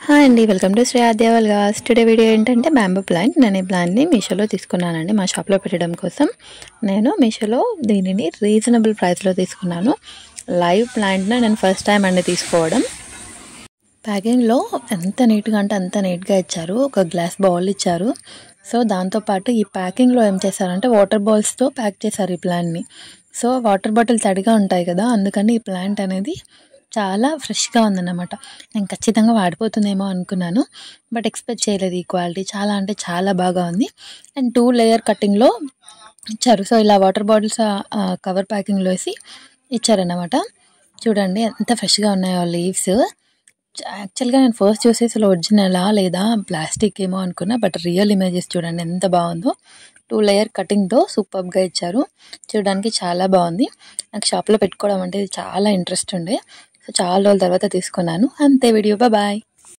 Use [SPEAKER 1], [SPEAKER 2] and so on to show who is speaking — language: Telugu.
[SPEAKER 1] హాయ్ అండి, welcome to Sri Aadya vlogs. Today video ఏంటంటే బ్యాంబూ ప్లాంట్. నేను ఈ ప్లాంట్ని మీషోలో తీసుకున్నానండి. మా షాప్లో పెట్టడం కోసం నేను మీషోలో దీనిని రీజనబుల్ ప్రైస్లో తీసుకున్నాను. లైవ్ ప్లాంట్ని నేను ఫస్ట్ టైం అండి తీసుకోవడం. ప్యాకింగ్లో ఎంత నీట్గా అంటే అంత నీట్గా ఇచ్చారు. ఒక గ్లాస్ బౌల్ ఇచ్చారు. సో దాంతోపాటు ఈ ప్యాకింగ్లో ఏం చేశారంటే వాటర్ బాల్స్తో ప్యాక్ చేశారు ఈ ప్లాంట్ని. సో వాటర్ బాటిల్ తడిగా ఉంటాయి కదా, అందుకని ఈ ప్లాంట్ అనేది చాలా ఫ్రెష్గా ఉందన్నమాట. నేను ఖచ్చితంగా వాడిపోతుందేమో అనుకున్నాను, బట్ ఎక్స్పెక్ట్ చేయలేదు. ఈ క్వాలిటీ చాలా అంటే చాలా బాగా ఉంది. అండ్ 2 లేయర్ కటింగ్లో ఇచ్చారు. సో ఇలా వాటర్ బాటిల్స్ కవర్ ప్యాకింగ్లో వేసి ఇచ్చారన్నమాట. చూడండి ఎంత ఫ్రెష్గా ఉన్నాయో లీవ్స్. యాక్చువల్గా నేను ఫస్ట్ చూసి అసలు ఒరిజినలా లేదా ప్లాస్టిక్ ఏమో అనుకున్నా, బట్ రియల్ ఇమేజెస్ చూడండి ఎంత బాగుందో. 2 లేయర్ కటింగ్తో సూపర్గా ఇచ్చారు. చూడడానికి చాలా బాగుంది. నాకు షాప్లో పెట్టుకోవడం అంటే ఇది చాలా ఇంట్రెస్ట్ ఉండే. సో చాలా రోజుల తర్వాత తీసుకున్నాను. అంతే వీడియో. బాయ్.